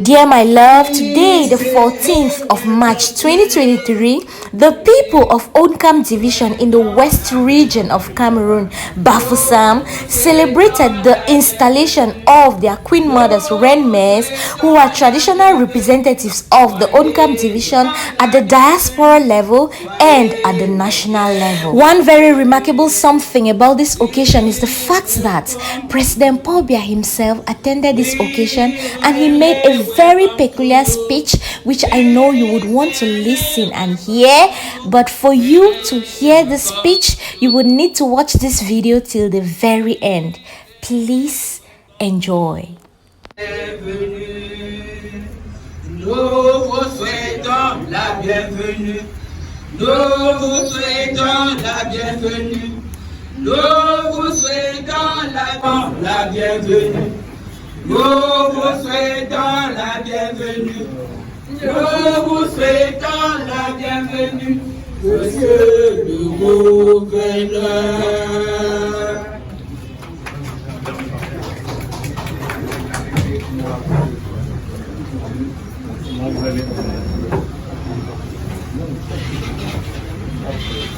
Dear my love, today, the 14th of March 2023, the people of Onkam Division in the West region of Cameroon, Bafoussam, celebrated the installation of their Queen Mothers Renmes, who are traditional representatives of the Onkam Division at the diaspora level and at the national level. One very remarkable something about this occasion is the fact that President Paul Biya himself attended this occasion and he made a very peculiar speech which I know you would want to listen and hear, but for you to hear the speech you would need to watch this video till the very end. Please enjoy. Nous vous souhaitons la bienvenue. Nous vous souhaitons la bienvenue. Nous vous souhaitons la bienvenue. Nous vous souhaitons la bienvenue. Nous vous souhaitons la bienvenue. Monsieur le gouverneur.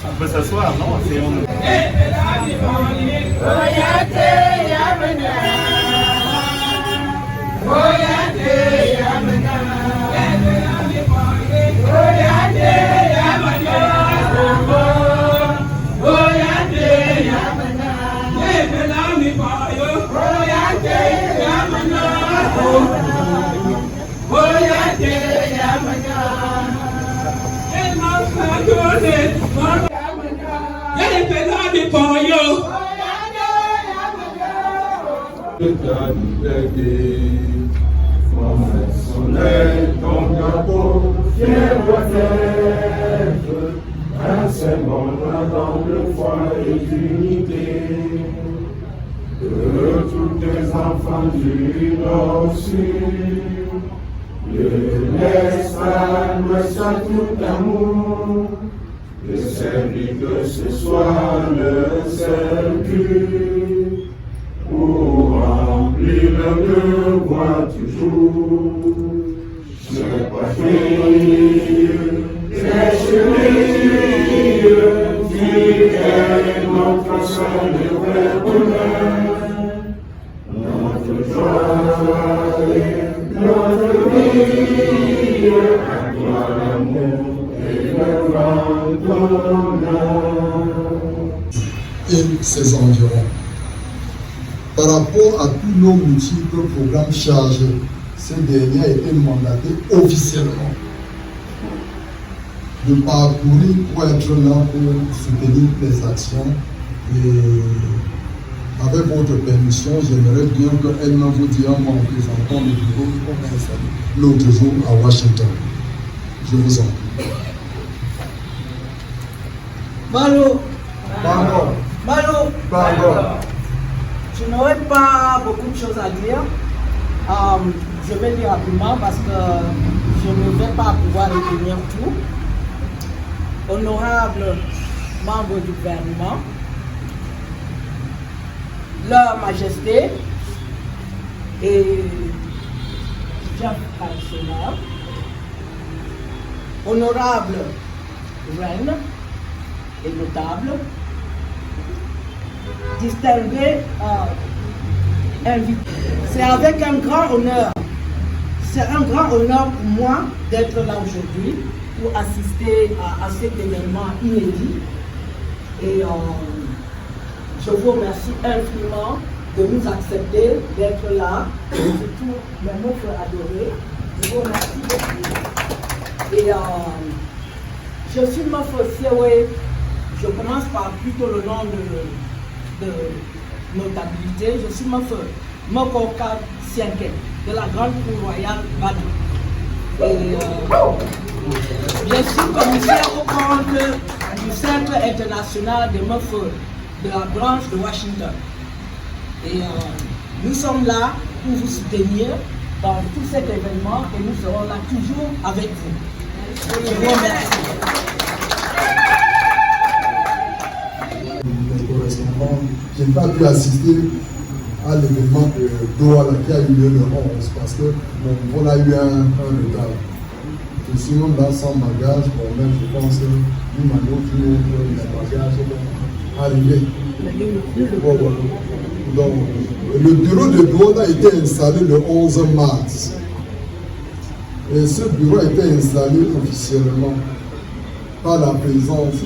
On peut s'asseoir, non? Soleil, ton drapeau, fier doit être un symbole de foi et d'unité de tous tes enfants du Nord-Sud. L'espagne reçoit tout amour, et celui que ce soit le seul but pour remplir le devoir toujours. C'est pas fini, c'est chérie, qui est notre seul et vrai bonheur, notre joie et notre vie, à toi l'amour et le grand honneur. Et ses environs. Par rapport à tous nos multiples programmes chargés, ce dernier a été mandaté officiellement de parcourir pour être là pour soutenir les actions. Et avec votre permission, j'aimerais bien qu'elle m'envoie dire à mon représentant du bureau qu'on a installé l'autre jour à Washington. Je vous en prie. Malo. Pardon. Malo. Pardon. Je n'aurai pas beaucoup de choses à dire. Je vais dire rapidement parce que je ne vais pas pouvoir retenir tout. Honorables membres du gouvernement, Leur Majesté et Jean Calcena, honorables reines et notables, distingués invités. C'est avec un grand honneur, c'est un grand honneur pour moi d'être là aujourd'hui pour assister à cet événement inédit. Et je vous remercie infiniment de nous accepter d'être là, surtout mes frères adorés. Je vous remercie beaucoup. Et je suis Mofo Siewe. Je commence par plutôt le nom de notabilité. Je suis Mokoka Sienke de la Grande Cour Royale Bada. Et je suis commissaire au compte du Centre international des Mofo de la branche de Washington. Et nous sommes là pour vous soutenir dans tout cet événement et nous serons là toujours avec vous. Je vous remercie. Je n'ai pas pu assister à l'événement de Douala qui a eu lieu le 11 parce que on a eu un retard. Et sinon, là, sans bagage, bon, même je pense que nous m'avons vu les bagages arriver. Bon, bon. Donc, le bureau de Douala a été installé le 11 mars. Et ce bureau a été installé officiellement par la présence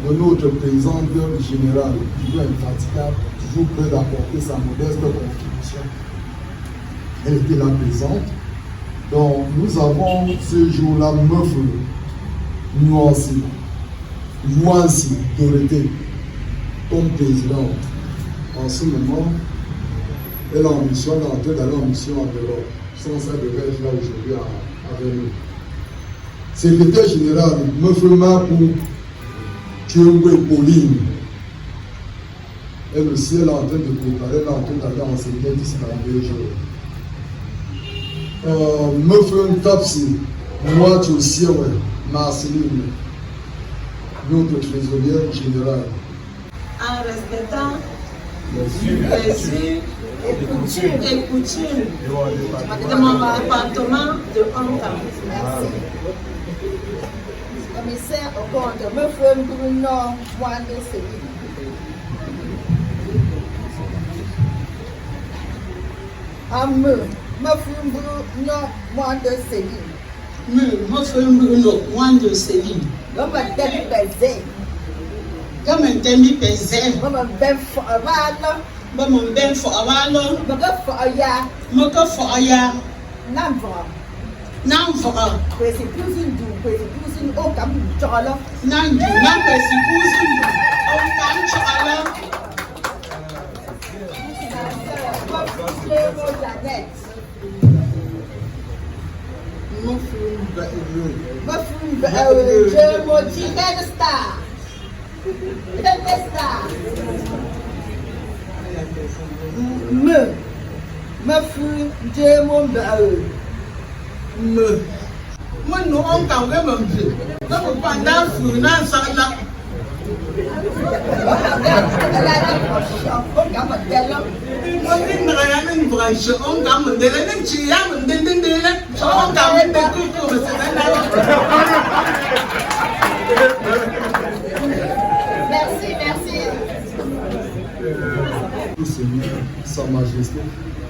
de notre présidente générale, toujours infatigable, toujours prête d'apporter sa modeste contribution. Elle était là présente. Donc, nous avons ce jour-là Meuf Nuancy, Dorothée, comme présidente. En ce moment, elle est en mission, elle est en train d'aller en mission à Belor. Sans ça, devrait être là aujourd'hui avec nous. Secrétaire général, Meuf Marcou, Thiongwe Pauline. Elle aussi, elle est en train de préparer, elle est en train d'aller enseigner d'ici dans 2 jours. Meuf Tapsi, moi aussi, Marceline, notre trésorière générale. En respectant les et coutumes de mon appartement de Hong-Kong. Merci. Commissaire au compte, Meuf Bruno Wande Céline. Meuf Bruno Wande Céline. Meuf Bruno Wande Céline. Goma Demi Bezé. Goma Demi Bezé. Goma Ben Foavalo. Goma Ben Foavalo. Moga Foaya. Moga Foaya. Namvra. Namvra. Kwesi Pusin Okam Chola. Nandu. Kwesi Pusin Okam Chola. Je motive Red Star. Me fou je mon me nous on t'a vraiment vu. Donc pendant ce temps-là, Merci. Sa Majesté.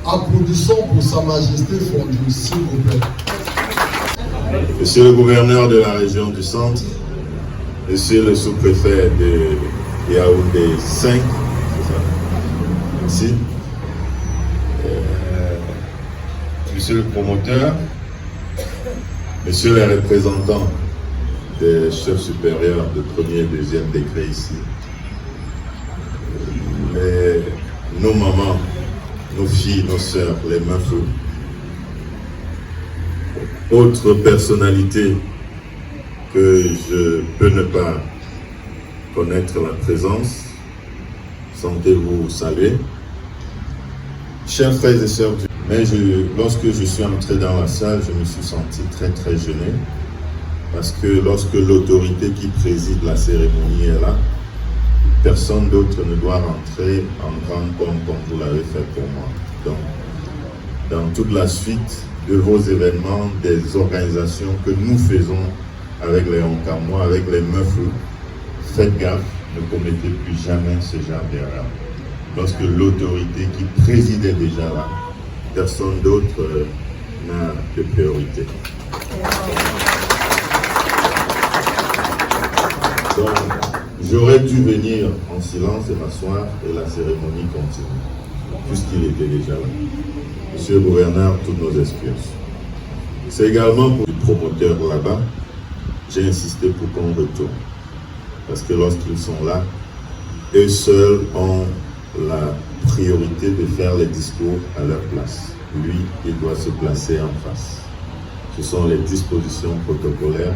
Applaudissons pour Sa Majesté fondue, s'il vous plaît. Monsieur le gouverneur de la région du Centre, Monsieur le sous-préfet de Yaoundé 5, merci. Monsieur le promoteur, Monsieur les représentants des chefs supérieurs de premier et deuxième degré ici, nos mamans, nos filles, nos sœurs, les meufs, autres personnalités que je peux ne pas connaître la présence, sentez-vous saluer. Chers frères et sœurs, mais lorsque je suis entré dans la salle, je me suis senti très gêné, parce que lorsque l'autorité qui préside la cérémonie est là, personne d'autre ne doit rentrer en grande pompe comme vous l'avez fait pour moi. Donc, dans toute la suite de vos événements, des organisations que nous faisons avec les Honkamois, avec les meufs, faites gaffe, ne commettez plus jamais ce genre d'erreur. Lorsque l'autorité qui présidait déjà là, personne d'autre n'a de priorité. Donc, j'aurais dû venir en silence et m'asseoir et la cérémonie continue, puisqu'il était déjà là. Monsieur le gouverneur, toutes nos excuses. C'est également pour les promoteurs là-bas, j'ai insisté pour qu'on retourne. Parce que lorsqu'ils sont là, eux seuls ont la priorité de faire les discours à leur place. Lui, il doit se placer en face. Ce sont les dispositions protocolaires.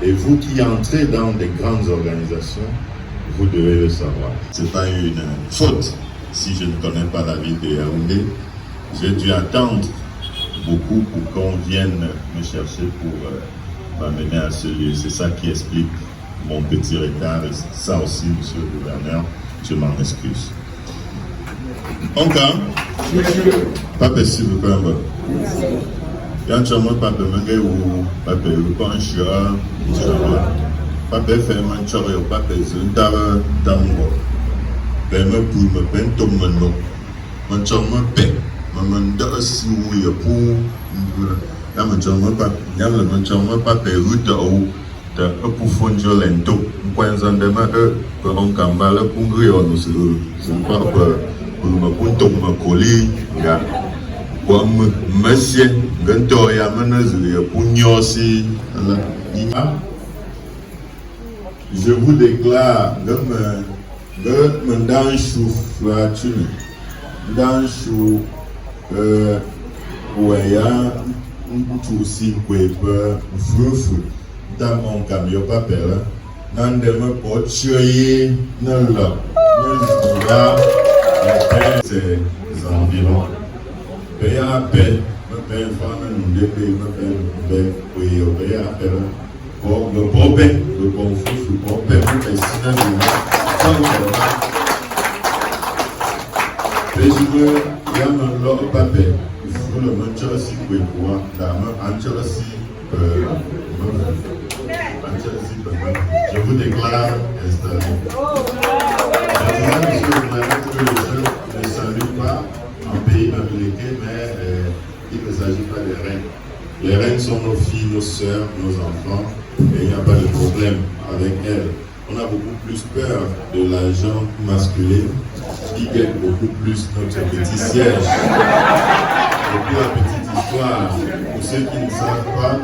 Et vous qui entrez dans des grandes organisations, vous devez le savoir. Ce n'est pas une faute si je ne connais pas la ville de Yaoundé. J'ai dû attendre beaucoup pour qu'on vienne me chercher pour m'amener à ce lieu. C'est ça qui explique mon petit retard. Et ça aussi, monsieur le gouverneur, je m'en excuse. Encore. Papa, s'il vous plaît, quand tu as papa, je ou papa, je pense papa fait un choré, papa, c'est un tango. Ben, me pour me peine, tout le monde. Mon chum me paie. Maman, si vous y a pour. Là, mon chum me pas. Là, mon chum me pas paie route ou de pour fondre lento. Point en demain, pour un cambal, pour rire, nous c'est pas pour me tomber, me coller. Pour monsieur, quand il y a menace, pour nous aussi. Je vous déclare, dans soufflature, dans sou, ouaya, tout si quoi fou, dans mon camion papier, dans des mots pour tuer, non là, c'est environ. Payer à peine, me paye femme, nous dépayer, me paye, payer à peine. Le problème, le conflit, le problème, c'est il y a un lot de papier. Il faut le mettre aussi pour pouvoir, je vous déclare installé. Je ne salue pas un pays américain, mais il ne s'agit pas des reines. Les reines sont nos filles, nos sœurs, nos enfants, et il n'y a pas de problème avec elles. On a beaucoup plus peur de l'argent masculin qui gagne beaucoup plus notre petit siège. Et pour la petite histoire, pour ceux qui ne savent pas,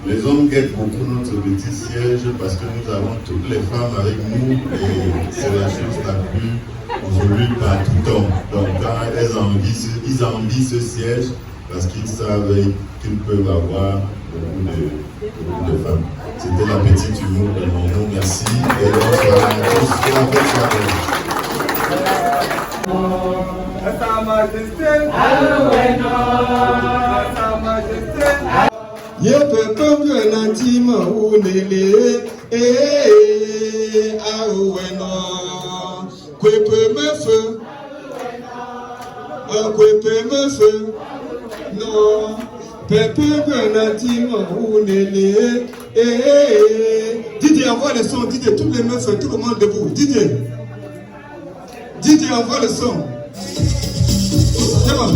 les hommes guettent beaucoup notre petit siège parce que nous avons toutes les femmes avec nous et c'est la chose la plus voulue par tout homme. Donc quand ils envient ce siège parce qu'ils savent qu'ils peuvent avoir beaucoup de femmes. C'était la petite humour de mon nom. Merci et bonsoir à tous. Sa Majesté, Sa Majesté. Ye pepe nantima unele aweno kwepe mefe no pepe nantima unele Didier envoie le son, Didier, toutes les meufs, tout le monde debout, Didier envoie le son. C'est bon.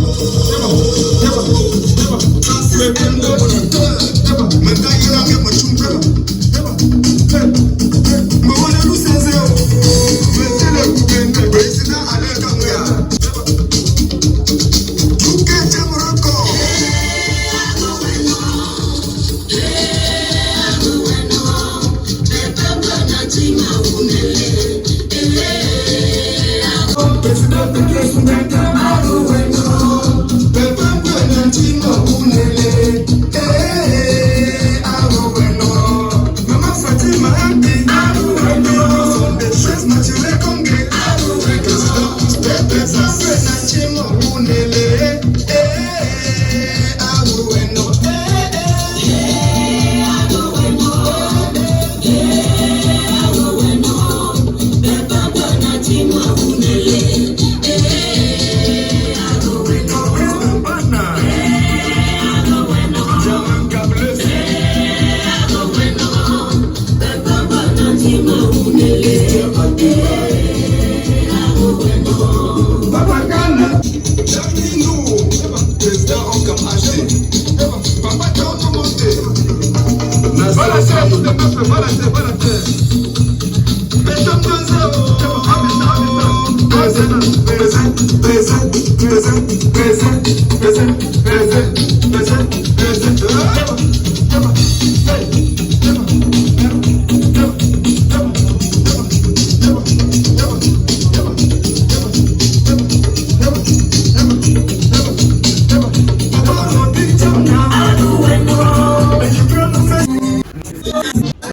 Present.